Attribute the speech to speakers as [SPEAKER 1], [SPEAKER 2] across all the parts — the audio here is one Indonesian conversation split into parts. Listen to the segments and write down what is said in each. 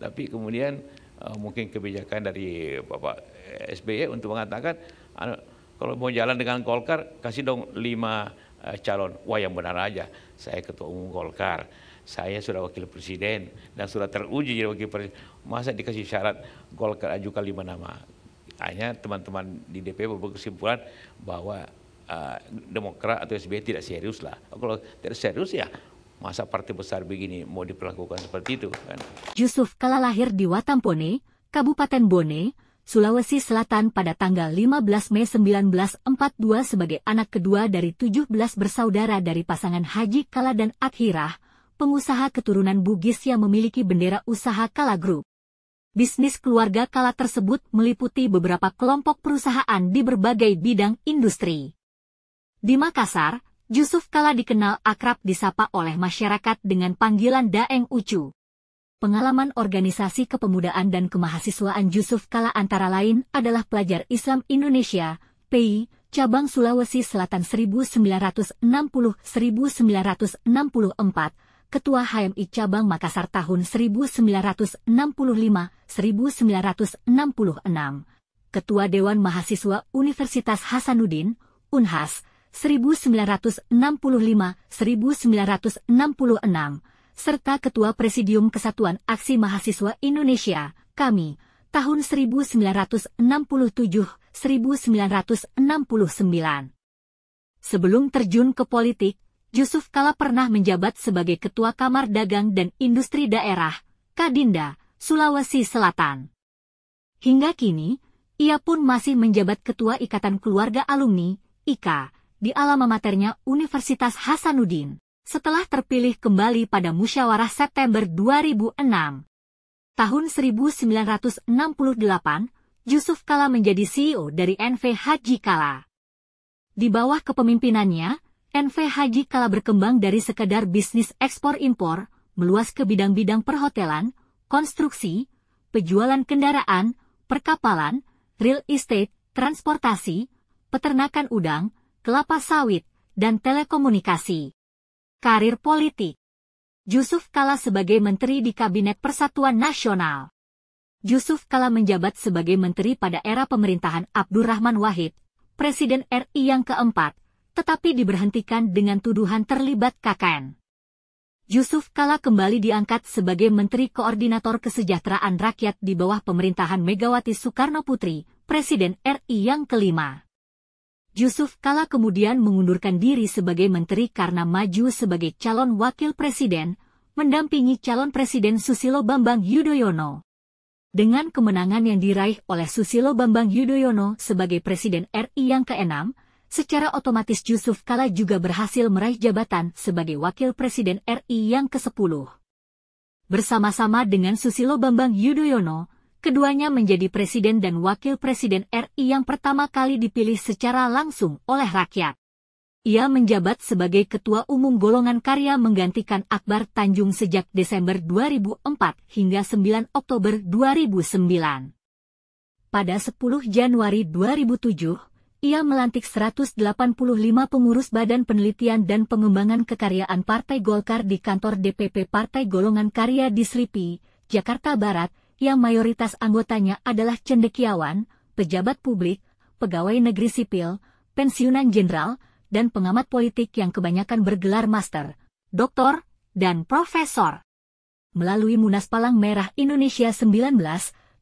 [SPEAKER 1] Tapi kemudian mungkin kebijakan dari Bapak SBY untuk mengatakan kalau mau jalan dengan Golkar kasih dong 5 calon. Wah, yang benar aja. Saya ketua umum Golkar, saya sudah wakil presiden dan sudah teruji jadi wakil presiden. Masa dikasih syarat Golkar ajukan 5 nama? Hanya teman-teman di DPP berkesimpulan bahwa Demokrat atau SBY tidak serius lah. Kalau tidak serius ya masa partai besar begini mau diperlakukan seperti itu kan.
[SPEAKER 2] Jusuf Kalla lahir di Watampone, Kabupaten Bone, Sulawesi Selatan pada tanggal 15 Mei 1942 sebagai anak kedua dari 17 bersaudara dari pasangan Haji Kalla dan Akhirah, pengusaha keturunan Bugis yang memiliki bendera usaha Kalla Group. Bisnis keluarga Kalla tersebut meliputi beberapa kelompok perusahaan di berbagai bidang industri. Di Makassar, Jusuf Kalla dikenal akrab disapa oleh masyarakat dengan panggilan Daeng Ucu. Pengalaman organisasi kepemudaan dan kemahasiswaan Jusuf Kalla antara lain adalah Pelajar Islam Indonesia, PI, Cabang Sulawesi Selatan 1960-1964, Ketua HMI Cabang Makassar tahun 1965-1966, Ketua Dewan Mahasiswa Universitas Hasanuddin, Unhas, 1965-1966, serta Ketua Presidium Kesatuan Aksi Mahasiswa Indonesia, KAMI, tahun 1967-1969. Sebelum terjun ke politik, Jusuf Kalla pernah menjabat sebagai Ketua Kamar Dagang dan Industri Daerah, Kadinda, Sulawesi Selatan. Hingga kini, ia pun masih menjabat Ketua Ikatan Keluarga Alumni, IKA, di alma maternya Universitas Hasanuddin, setelah terpilih kembali pada musyawarah September 2006. Tahun 1968, Jusuf Kalla menjadi CEO dari NV Haji Kalla. Di bawah kepemimpinannya, NV Haji Kalla berkembang dari sekadar bisnis ekspor-impor, meluas ke bidang-bidang perhotelan, konstruksi, penjualan kendaraan, perkapalan, real estate, transportasi, peternakan udang, kelapa sawit, dan telekomunikasi. Karir politik. Jusuf Kalla sebagai Menteri di Kabinet Persatuan Nasional. Jusuf Kalla menjabat sebagai Menteri pada era pemerintahan Abdurrahman Wahid, Presiden RI yang keempat, tetapi diberhentikan dengan tuduhan terlibat KKN. Jusuf Kalla kembali diangkat sebagai Menteri Koordinator Kesejahteraan Rakyat di bawah pemerintahan Megawati Soekarno Putri, Presiden RI yang kelima. Jusuf Kalla kemudian mengundurkan diri sebagai menteri karena maju sebagai calon wakil presiden, mendampingi calon presiden Susilo Bambang Yudhoyono. Dengan kemenangan yang diraih oleh Susilo Bambang Yudhoyono sebagai presiden RI yang ke-6, secara otomatis Jusuf Kalla juga berhasil meraih jabatan sebagai wakil presiden RI yang ke-10. Bersama-sama dengan Susilo Bambang Yudhoyono, keduanya menjadi presiden dan wakil presiden RI yang pertama kali dipilih secara langsung oleh rakyat. Ia menjabat sebagai Ketua Umum Golongan Karya menggantikan Akbar Tanjung sejak Desember 2004 hingga 9 Oktober 2009. Pada 10 Januari 2007, ia melantik 185 pengurus Badan Penelitian dan Pengembangan Kekaryaan Partai Golkar di kantor DPP Partai Golongan Karya di Slipi, Jakarta Barat, yang mayoritas anggotanya adalah cendekiawan, pejabat publik, pegawai negeri sipil, pensiunan jenderal, dan pengamat politik yang kebanyakan bergelar master, doktor, dan profesor. Melalui Munas Palang Merah Indonesia 19,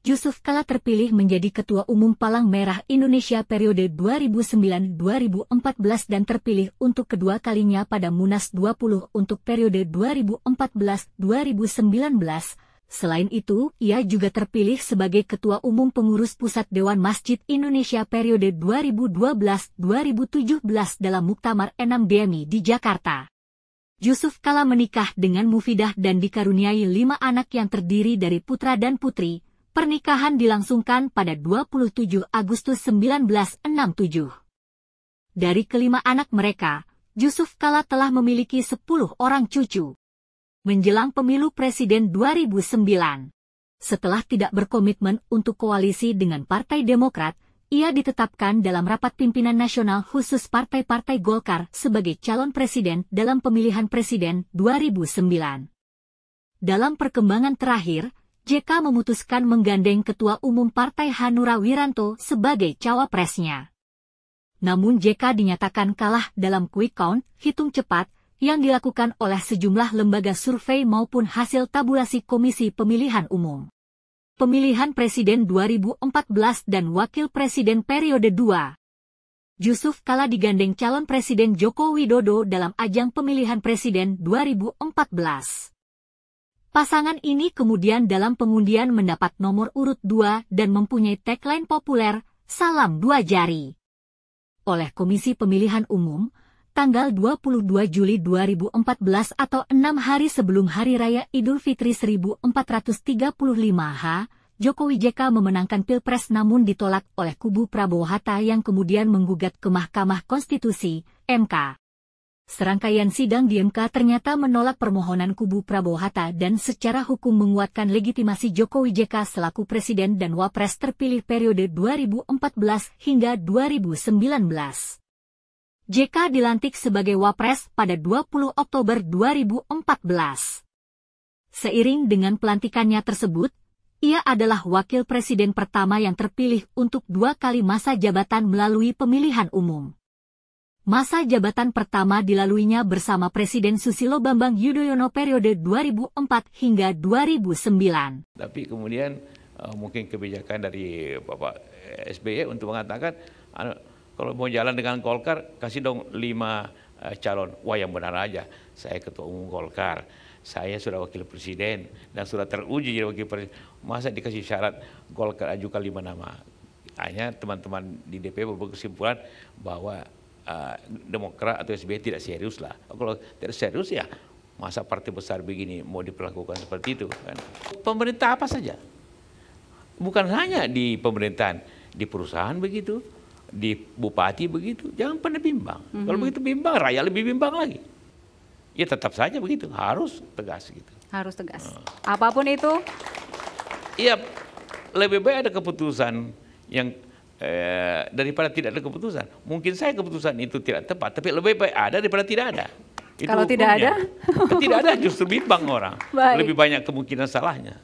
[SPEAKER 2] Jusuf Kalla terpilih menjadi Ketua Umum Palang Merah Indonesia periode 2009-2014 dan terpilih untuk kedua kalinya pada Munas 20 untuk periode 2014-2019. Selain itu, ia juga terpilih sebagai Ketua Umum Pengurus Pusat Dewan Masjid Indonesia periode 2012-2017 dalam Muktamar 6 DMI di Jakarta. Jusuf Kalla menikah dengan Mufidah dan dikaruniai 5 anak yang terdiri dari putra dan putri. Pernikahan dilangsungkan pada 27 Agustus 1967. Dari kelima anak mereka, Jusuf Kalla telah memiliki 10 orang cucu. Menjelang pemilu presiden 2009, setelah tidak berkomitmen untuk koalisi dengan Partai Demokrat, ia ditetapkan dalam rapat pimpinan nasional khusus partai-partai Golkar sebagai calon presiden dalam pemilihan presiden 2009. Dalam perkembangan terakhir, JK memutuskan menggandeng Ketua Umum Partai Hanura Wiranto sebagai cawapresnya. Namun JK dinyatakan kalah dalam quick count, hitung cepat, yang dilakukan oleh sejumlah lembaga survei maupun hasil tabulasi Komisi Pemilihan Umum. Pemilihan Presiden 2014 dan Wakil Presiden periode 2. Jusuf Kalla digandeng calon Presiden Joko Widodo dalam ajang pemilihan Presiden 2014. Pasangan ini kemudian dalam pengundian mendapat nomor urut 2 dan mempunyai tagline populer, "Salam Dua Jari." Oleh Komisi Pemilihan Umum, tanggal 22 Juli 2014 atau 6 hari sebelum Hari Raya Idul Fitri 1435 Jokowi JK memenangkan Pilpres namun ditolak oleh kubu Prabowo Hatta yang kemudian menggugat ke Mahkamah Konstitusi, MK. Serangkaian sidang di MK ternyata menolak permohonan kubu Prabowo Hatta dan secara hukum menguatkan legitimasi Jokowi JK selaku Presiden dan Wapres terpilih periode 2014 hingga 2019. JK dilantik sebagai Wapres pada 20 Oktober 2014. Seiring dengan pelantikannya tersebut, ia adalah Wakil Presiden pertama yang terpilih untuk 2 kali masa jabatan melalui pemilihan umum. Masa jabatan pertama dilaluinya bersama Presiden Susilo Bambang Yudhoyono periode 2004 hingga 2009.
[SPEAKER 1] Tapi kemudian mungkin kebijakan dari Bapak SBY untuk mengatakan kalau mau jalan dengan Golkar kasih dong 5 calon. Wah, yang benar aja. Saya Ketua Umum Golkar. Saya sudah Wakil Presiden dan sudah teruji jadi Wakil Presiden. Masa dikasih syarat Golkar ajukan 5 nama. Hanya teman-teman di DPP berkesimpulan bahwa Demokrat atau SBY tidak serius lah. Kalau tidak serius ya masa partai besar begini mau diperlakukan seperti itu kan. Pemerintah apa saja. Bukan hanya di pemerintahan, di perusahaan begitu, di bupati begitu. Jangan pernah bimbang. Kalau begitu bimbang, rakyat lebih bimbang lagi. Ya tetap saja begitu, harus tegas gitu.
[SPEAKER 3] Harus tegas. Apapun itu?
[SPEAKER 1] Iya, lebih baik ada keputusan yang daripada tidak ada keputusan. Mungkin saya keputusan itu tidak tepat, tapi lebih baik ada daripada tidak ada. Itu
[SPEAKER 3] kalau
[SPEAKER 1] hukumnya.
[SPEAKER 3] tidak ada?
[SPEAKER 1] Tidak ada justru bimbang orang.
[SPEAKER 3] Baik.
[SPEAKER 1] Lebih banyak kemungkinan salahnya.